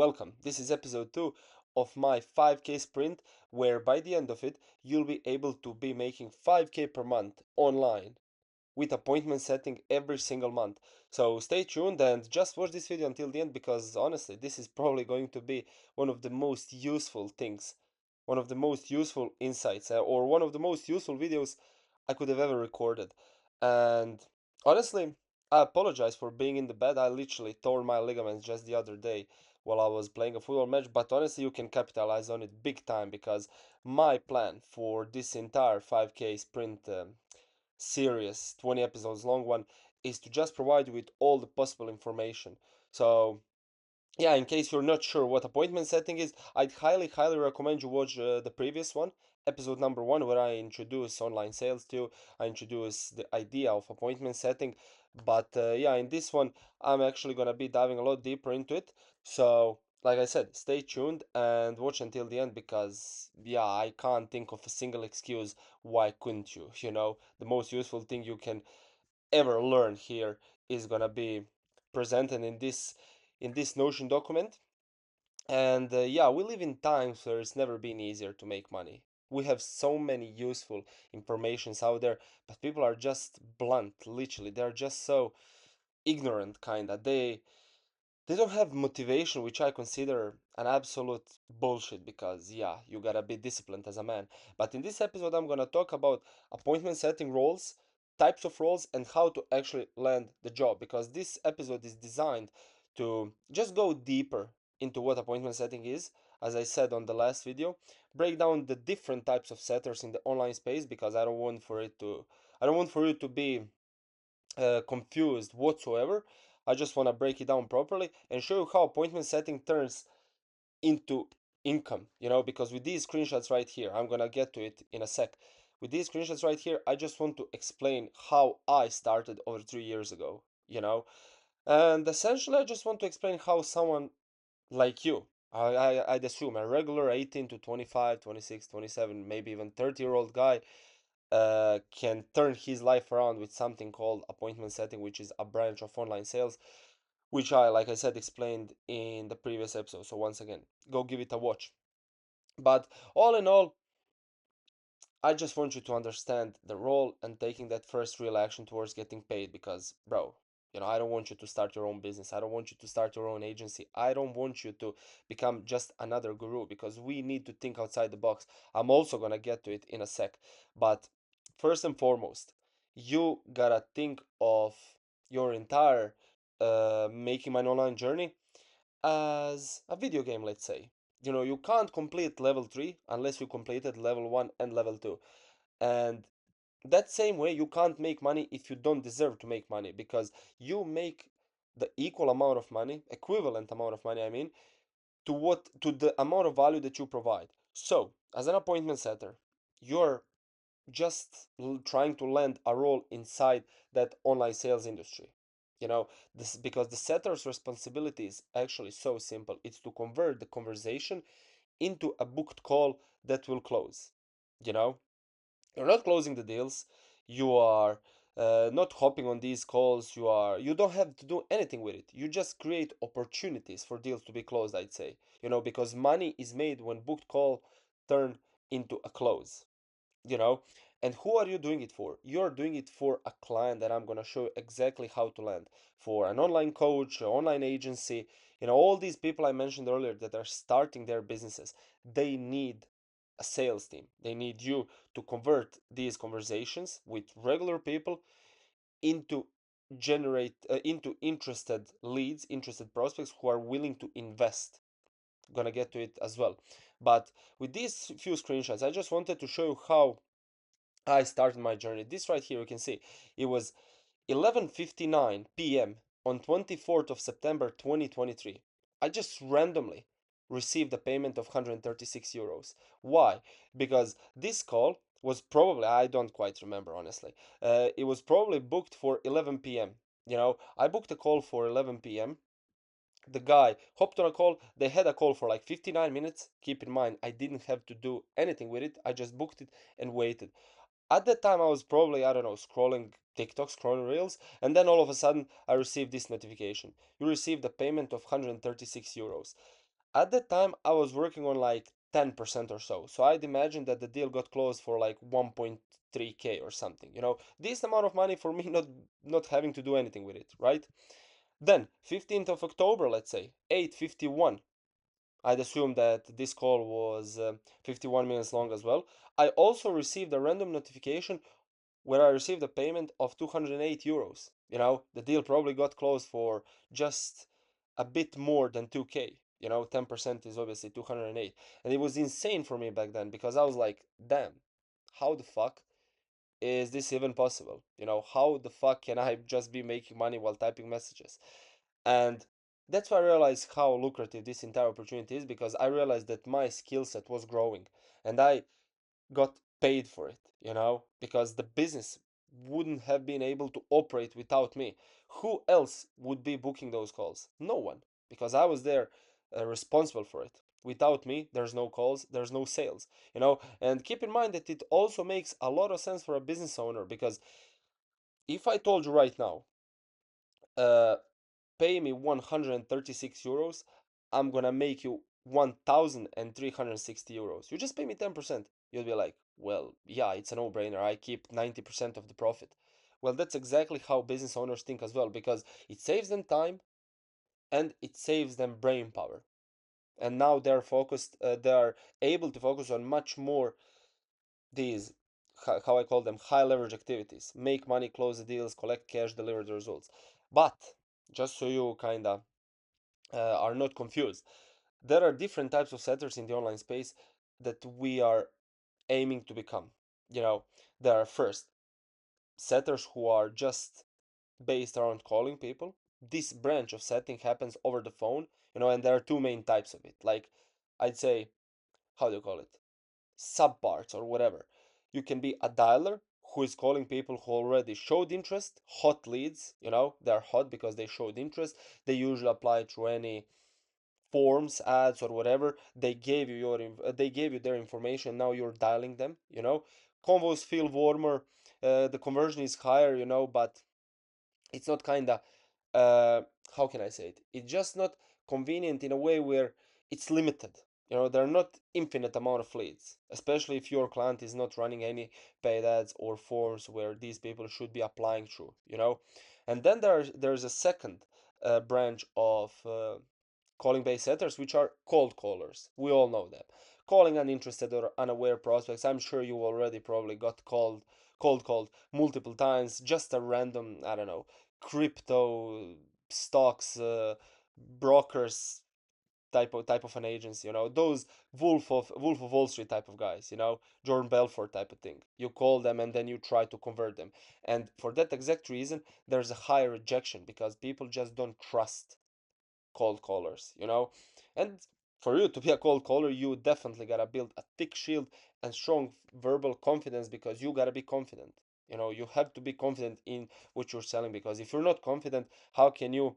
welcome. This is episode 2 of my 5K sprint, where by the end of it, you'll be able to be making 5K per month online with appointment setting every single month. So stay tuned and just watch this video until the end because honestly, this is probably going to be one of the most useful things, one of the most useful insights, or one of the most useful videos I could have ever recorded. And honestly, I apologize for being in the bed. I literally tore my ligaments just the other day while I was playing a football match, but honestly, you can capitalize on it big time because my plan for this entire 5K sprint series, 20 episodes long one, is to just provide you with all the possible information. So, yeah, in case you're not sure what appointment setting is, I'd highly recommend you watch the previous one, episode number 1, where I introduce online sales to you. I introduce the idea of appointment setting. But yeah, in this one, I'm actually gonna be diving a lot deeper into it. So, like I said, stay tuned and watch until the end because, yeah, I can't think of a single excuse why couldn't you? The most useful thing you can ever learn here is gonna be presented in this Notion document. And yeah, we live in times where it's never been easier to make money. We have so many useful informations out there, but people are just blunt, literally. They're just so ignorant, kinda. They don't have motivation, which I consider an absolute bullshit because yeah, you gotta be disciplined as a man. But in this episode, I'm gonna talk about appointment setting roles, types of roles, and how to actually land the job because this episode is designed to just go deeper into what appointment setting is. As I said on the last video, break down the different types of setters in the online space because I don't want for you to be confused whatsoever. I just want to break it down properly and show you how appointment setting turns into income, because with these screenshots right here, I'm gonna get to it in a sec. With these screenshots right here, I just want to explain how I started over 3 years ago. And essentially, I just want to explain how someone like you, I'd assume a regular 18 to 25, 26, 27, maybe even 30-year-old guy can turn his life around with something called appointment setting, which is a branch of online sales, which like I said, explained in the previous episode. So once again, go give it a watch. But all in all, I just want you to understand the role and taking that first real action towards getting paid because, bro, I don't want you to start your own business. I don't want you to start your own agency. I don't want you to become just another guru because we need to think outside the box. I'm also gonna get to it in a sec. But first and foremost, you gotta think of your entire making money online journey as a video game, let's say. You can't complete level 3 unless you completed level 1 and level 2. And that same way, you can't make money if you don't deserve to make money because you make the equal amount of money, equivalent amount of money, I mean, to the amount of value that you provide. So, as an appointment setter, you're just trying to land a role inside that online sales industry. This because the setter's responsibility is actually so simple. It's to convert the conversation into a booked call that will close. You know, you're not closing the deals. You are not hopping on these calls. You don't have to do anything with it. You just create opportunities for deals to be closed, I'd say. Because money is made when booked call turn into a close you know and who are you doing it for? You're doing it for a client that I'm going to show you exactly how to land, for an online coach, an online agency. All these people I mentioned earlier that are starting their businesses, they need a sales team. They need you to convert these conversations with regular people into into interested leads, interested prospects who are willing to invest. Gonna get to it as well. But with these few screenshots, I just wanted to show you how I started my journey. This right here, you can see it was 11:59 p.m. on 24th of September 2023. I just randomly received a payment of 136 euros. Why? Because this call was probably, I don't quite remember honestly, it was probably booked for 11 p.m. I booked a call for 11 p.m. The guy hopped on a call. They had a call for like 59 minutes. Keep in mind, I didn't have to do anything with it. I just booked it and waited. At that time, I was probably, I don't know, scrolling TikTok, scrolling Reels, and then all of a sudden, I received this notification. You received a payment of 136 euros. At that time, I was working on like 10% or so. So I'd imagine that the deal got closed for like 1.3k or something. This amount of money for me not having to do anything with it, right? Then 15th of October, let's say 8:51. I'd assume that this call was 51 minutes long as well. I also received a random notification where I received a payment of 208 euros. The deal probably got closed for just a bit more than 2k. 10% is obviously 208. And it was insane for me back then because I was like, damn, how the fuck is this even possible? How the fuck can I just be making money while typing messages? And that's why I realized how lucrative this entire opportunity is, because I realized that my skill set was growing and I got paid for it, because the business wouldn't have been able to operate without me. Who else would be booking those calls? No one, because I was there responsible for it. Without me, there's no calls, there's no sales, And keep in mind that it also makes a lot of sense for a business owner, because if I told you right now, uh, pay me 136 euros, I'm gonna make you 1,360 euros. You just pay me 10%. You'll be like, well, yeah, it's a no-brainer. I keep 90% of the profit. Well, that's exactly how business owners think as well, because it saves them time and it saves them brain power. And now they're focused, they are able to focus on much more these, how I call them, high leverage activities. Make money, close the deals, collect cash, deliver the results. But just so you kind of are not confused, there are different types of setters in the online space that we are aiming to become. You know, there are first setters who are just based around calling people. This branch of setting happens over the phone, and there are two main types of it. Like, I'd say, how do you call it? Subparts or whatever. You can be a dialer who is calling people who already showed interest, hot leads, they're hot because they showed interest. They usually apply through any forms, ads, or whatever. They gave you their information. Now you're dialing them. Convos feel warmer. The conversion is higher. But it's not kinda, uh, how can I say it? It's just not convenient in a way where it's limited. There are not infinite amount of leads, especially if your client is not running any paid ads or forms where these people should be applying through. And then there's a second branch of calling based setters, which are cold callers. We all know them. Calling uninterested or unaware prospects. I'm sure you already probably got cold called multiple times. Just a random, I don't know, crypto stocks, brokers type of an agency. Those Wolf of Wall Street type of guys. Jordan Belfort type of thing. You call them and then you try to convert them, and for that exact reason, there's a higher rejection because people just don't trust cold callers. And for you to be a cold caller, you definitely gotta build a thick shield and strong verbal confidence, because you gotta be confident. You have to be confident in what you're selling, because if you're not confident, how can you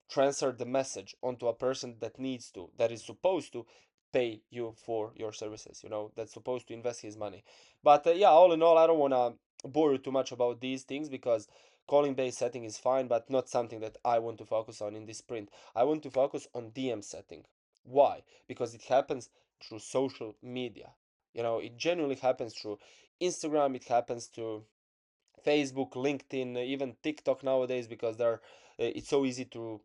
transfer the message onto a person that is supposed to pay you for your services, that's supposed to invest his money. But yeah, all in all, I don't want to bore you too much about these things, because calling based setting is fine, but not something that I want to focus on in this sprint. I want to focus on DM setting. Why? Because it happens through social media. It genuinely happens through Instagram, it happens to Facebook, LinkedIn, even TikTok nowadays, because it's so easy to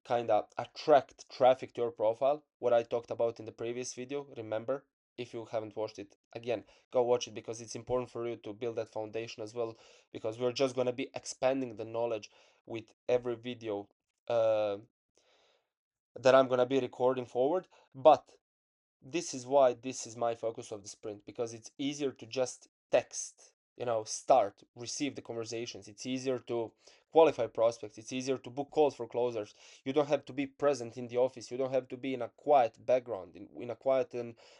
kind of attract traffic to your profile. What I talked about in the previous video, remember? If you haven't watched it, again, go watch it, because it's important for you to build that foundation as well, because we're just going to be expanding the knowledge with every video uh, that I'm going to be recording forward. But this is why this is my focus of the sprint, because it's easier to just text, start, receive the conversations. It's easier to qualify prospects. It's easier to book calls for closers. You don't have to be present in the office. You don't have to be in a quiet background, in a quiet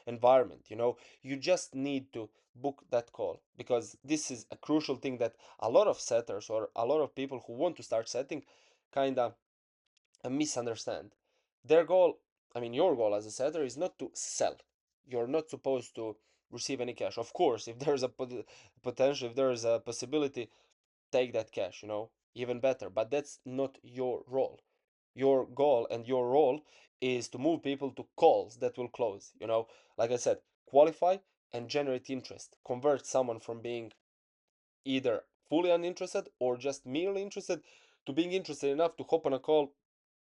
environment. You just need to book that call, because this is a crucial thing that a lot of setters or a lot of people who want to start setting kind of misunderstand. Their goal, I mean, your goal as a setter is not to sell. You're not supposed to receive any cash. Of course, if there's a potential, if there is a possibility, take that cash, even better. But that's not your role. Your goal and your role is to move people to calls that will close. Like I said, qualify and generate interest. Convert someone from being either fully uninterested or just merely interested to being interested enough to hop on a call,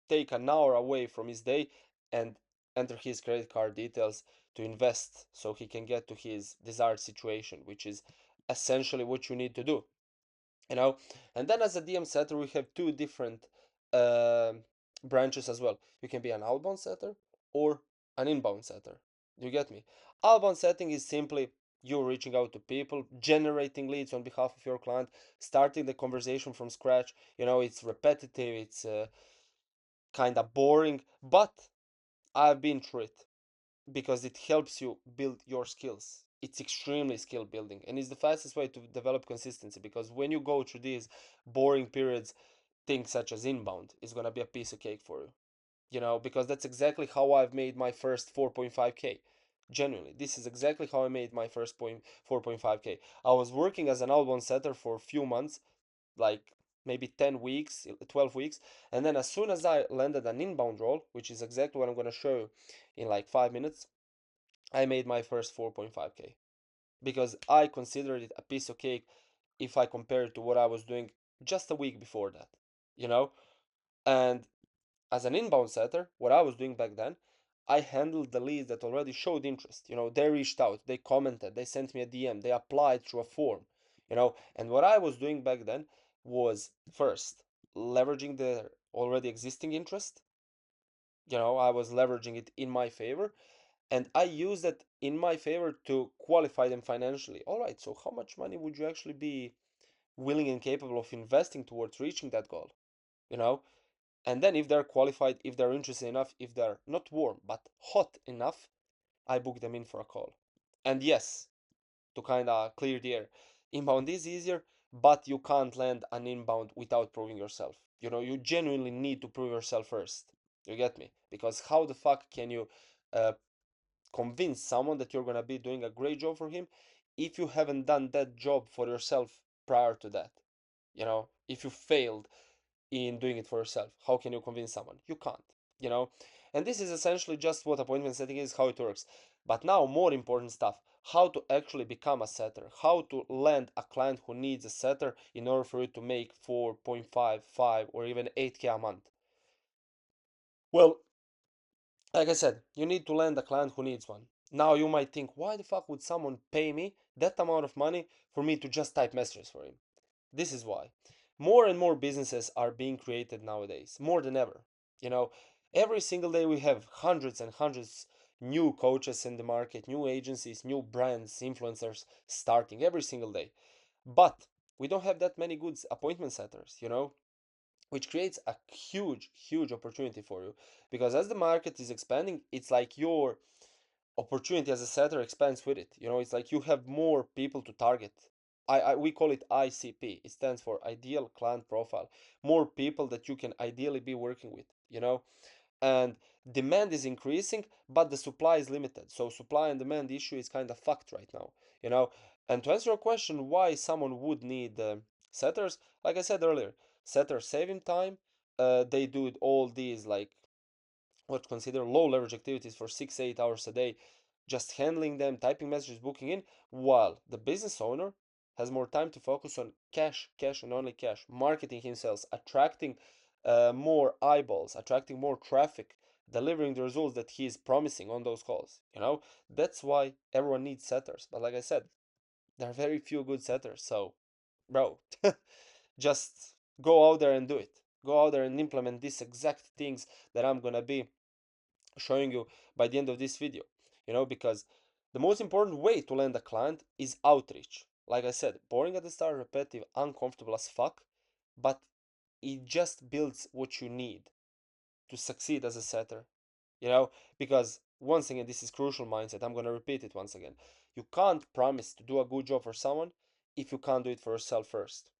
take an hour away from his day, and enter his credit card details to invest so he can get to his desired situation, which is essentially what you need to do you know and then as a DM setter we have two different uh, branches as well. You can be an outbound setter or an inbound setter. You get me? Outbound setting is simply you reaching out to people, generating leads on behalf of your client, starting the conversation from scratch. It's repetitive, it's kind of boring, but I've been through it because it helps you build your skills. It's extremely skill building and it's the fastest way to develop consistency, because when you go through these boring periods, things such as inbound is going to be a piece of cake for you. Because that's exactly how I've made my first 4.5k. Genuinely, this is exactly how I made my first 4.5k. I was working as an outbound setter for a few months, like maybe 10 weeks, 12 weeks. And then as soon as I landed an inbound role, which is exactly what I'm going to show you in like 5 minutes, I made my first 4.5k because I considered it a piece of cake if I compare it to what I was doing just a week before that, you know? And as an inbound setter, what I was doing back then, I handled the leads that already showed interest. They reached out, they commented, they sent me a DM, they applied through a form, And what I was doing back then was first leveraging the already existing interest. I was leveraging it in my favor, and I used it in my favor to qualify them financially. All right, so how much money would you actually be willing and capable of investing towards reaching that goal? You know, and then if they're qualified, if they're interested enough, if they're not warm but hot enough, I book them in for a call. And yes, to kind of clear the air, inbound is easier, but you can't land an inbound without proving yourself. You genuinely need to prove yourself first. You get me? Because how the fuck can you uh, convince someone that you're gonna be doing a great job for him if you haven't done that job for yourself prior to that? If you failed in doing it for yourself, how can you convince someone? You can't, you know? And this is essentially just what appointment setting is, how it works. But now, more important stuff, how to actually become a setter, how to land a client who needs a setter in order for you to make 4.5, 5, or even 8k a month. Well, like I said, you need to land a client who needs one. Now you might think, why the fuck would someone pay me that amount of money for me to just type messages for him? This is why. More and more businesses are being created nowadays, more than ever. You know, every single day we have hundreds and hundreds new coaches in the market, new agencies, new brands, influencers starting every single day. But we don't have that many good appointment setters, which creates a huge, huge opportunity for you. Because as the market is expanding, it's like your opportunity as a setter expands with it. It's like you have more people to target. We call it ICP. It stands for Ideal Client Profile. More people that you can ideally be working with, and demand is increasing, but the supply is limited. So supply and demand issue is kind of fucked right now, you know. And to answer your question, why someone would need setters, like I said earlier, setters saving time. They do all these like what consider low leverage activities for 6 8 hours a day, just handling them, typing messages, booking in, while the business owner has more time to focus on cash, cash and only cash, marketing himself, attracting more eyeballs, attracting more traffic, delivering the results that he is promising on those calls. That's why everyone needs setters. But like I said, there are very few good setters. So, bro, just go out there and do it. Go out there and implement these exact things that I'm gonna be showing you by the end of this video. Because the most important way to land a client is outreach. Like I said, boring at the start, repetitive, uncomfortable as fuck, but it just builds what you need to succeed as a setter. Because once again, this is crucial mindset. I'm going to repeat it once again. You can't promise to do a good job for someone if you can't do it for yourself first.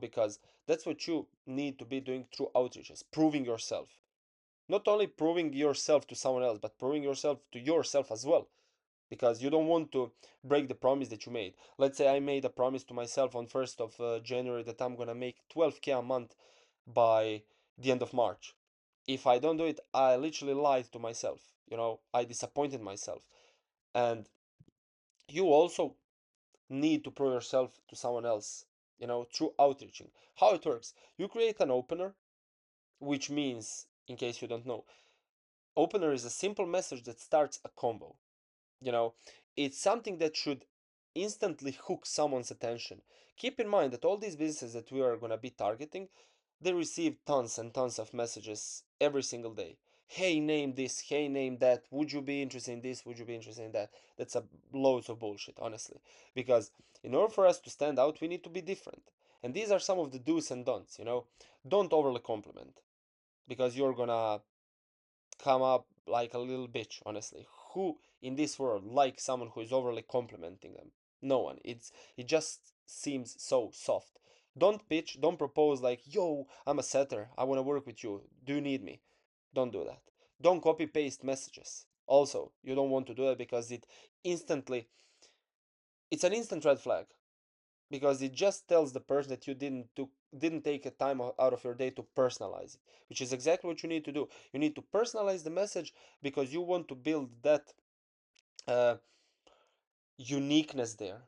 Because that's what you need to be doing through outreaches, proving yourself. Not only proving yourself to someone else, but proving yourself to yourself as well. Because you don't want to break the promise that you made. Let's say I made a promise to myself on 1st of January that I'm gonna make 12k a month by the end of March. If I don't do it, I literally lied to myself. I disappointed myself. And you also need to prove yourself to someone else, through outreaching. How it works: you create an opener, which means, in case you don't know, opener is a simple message that starts a combo. You know, it's something that should instantly hook someone's attention. Keep in mind that all these businesses that we are going to be targeting, they receive tons and tons of messages every single day. Hey, name this. Hey, name that. Would you be interested in this? Would you be interested in that? That's a loads of bullshit, honestly. Because in order for us to stand out, we need to be different. And these are some of the do's and don'ts. Don't overly compliment, because you're gonna come up like a little bitch, honestly. Who in this world likes someone who is overly complimenting them? No one. It just seems so soft. Don't pitch, don't propose like, yo, I'm a setter, I want to work with you. Do you need me? Don't do that. Don't copy paste messages. Also, you don't want to do that because it's an instant red flag, because it just tells the person that you didn't take a time out of your day to personalize it, which is exactly what you need to do. You need to personalize the message, because you want to build that uh, uniqueness there,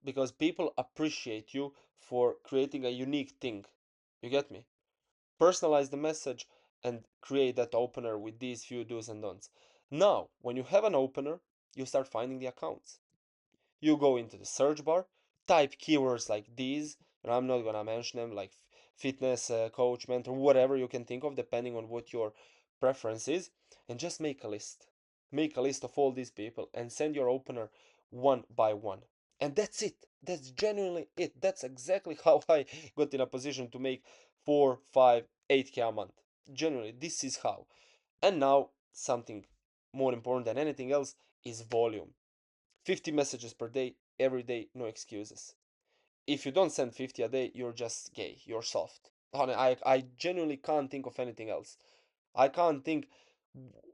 because people appreciate you for creating a unique thing. You get me? Personalize the message and create that opener with these few do's and don'ts. Now, when you have an opener, you start finding the accounts. You go into the search bar, type keywords like these, and I'm not gonna mention them, like fitness, coach, mentor, whatever you can think of, depending on what your preference is, and just make a list. Make a list of all these people and send your opener one by one. And that's it. That's genuinely it. That's exactly how I got in a position to make 4, 5, 8K a month. Genuinely, this is how. And now, something more important than anything else is volume. 50 messages per day, every day, no excuses. If you don't send 50 a day, you're just gay, you're soft. Honey, I genuinely can't think of anything else. I can't think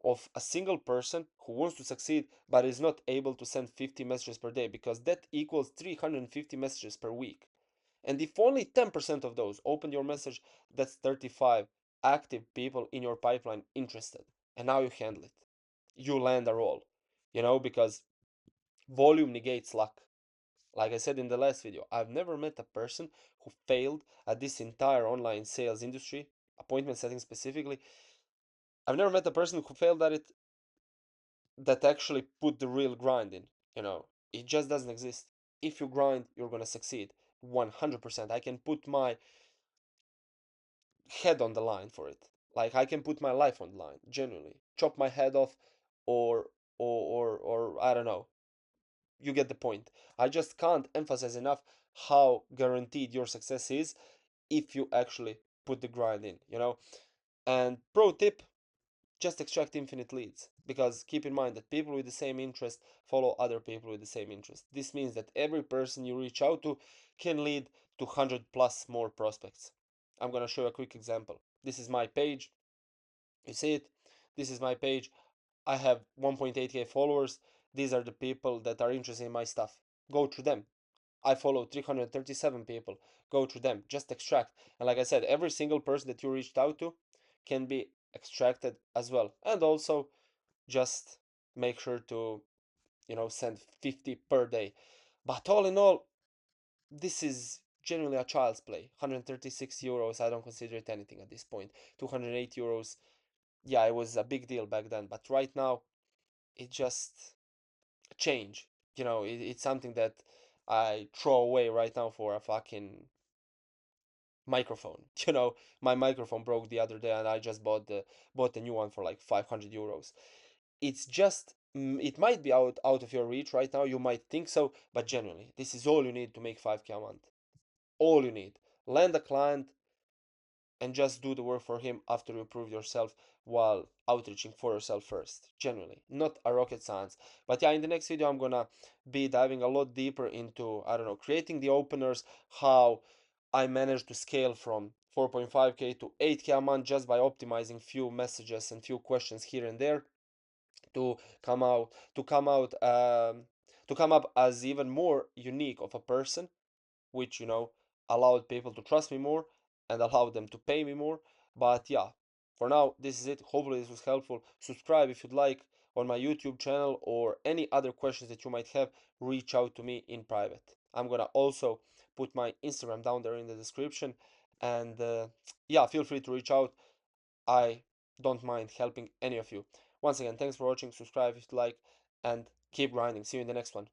of a single person who wants to succeed but is not able to send 50 messages per day, because that equals 350 messages per week. And if only 10% of those open your message, that's 35 active people in your pipeline interested. And now you handle it. You land a role, because volume negates luck. Like I said in the last video, I've never met a person who failed at this entire online sales industry, appointment setting specifically. I've never met a person who failed at it that actually put the real grind in. It just doesn't exist. If you grind, you're gonna succeed 100%. I can put my head on the line for it. Like, I can put my life on the line, genuinely. Chop my head off, or or I don't know. You get the point. I just can't emphasize enough how guaranteed your success is if you actually put the grind in. And pro tip, just extract infinite leads, because keep in mind that people with the same interest follow other people with the same interest. This means that every person you reach out to can lead to 100 plus more prospects. I'm going to show you a quick example. This is my page. You see it? This is my page. I have 1.8k followers. These are the people that are interested in my stuff. Go to them. I follow 337 people. Go to them. Just extract. And like I said, every single person that you reached out to can be extracted as well. And also, just make sure to, send 50 per day. But all in all, this is genuinely a child's play. 136 euros, I don't consider it anything at this point. 208 euros, yeah, it was a big deal back then. But right now, it just change. It's something that I throw away right now for a fucking microphone. My microphone broke the other day, and I just bought a new one for like 500 euros. It's just, it might be out of your reach right now. You might think so, but genuinely, this is all you need to make 5K a month. All you need. Land a client and just do the work for him after you prove yourself, while outreaching for yourself first. Genuinely, not a rocket science. But yeah, in the next video, I'm gonna be diving a lot deeper into, I don't know, creating the openers, how I managed to scale from 4.5k to 8k a month just by optimizing few messages and few questions here and there, to come out to come out to come up as even more unique of a person, which allowed people to trust me more and allowed them to pay me more. But yeah, For now, this is it. Hopefully, this was helpful. Subscribe if you'd like on my YouTube channel, or any other questions that you might have, reach out to me in private. I'm gonna also put my Instagram down there in the description. And yeah, feel free to reach out. I don't mind helping any of you. Once again, thanks for watching. Subscribe if you like, and keep grinding. See you in the next one.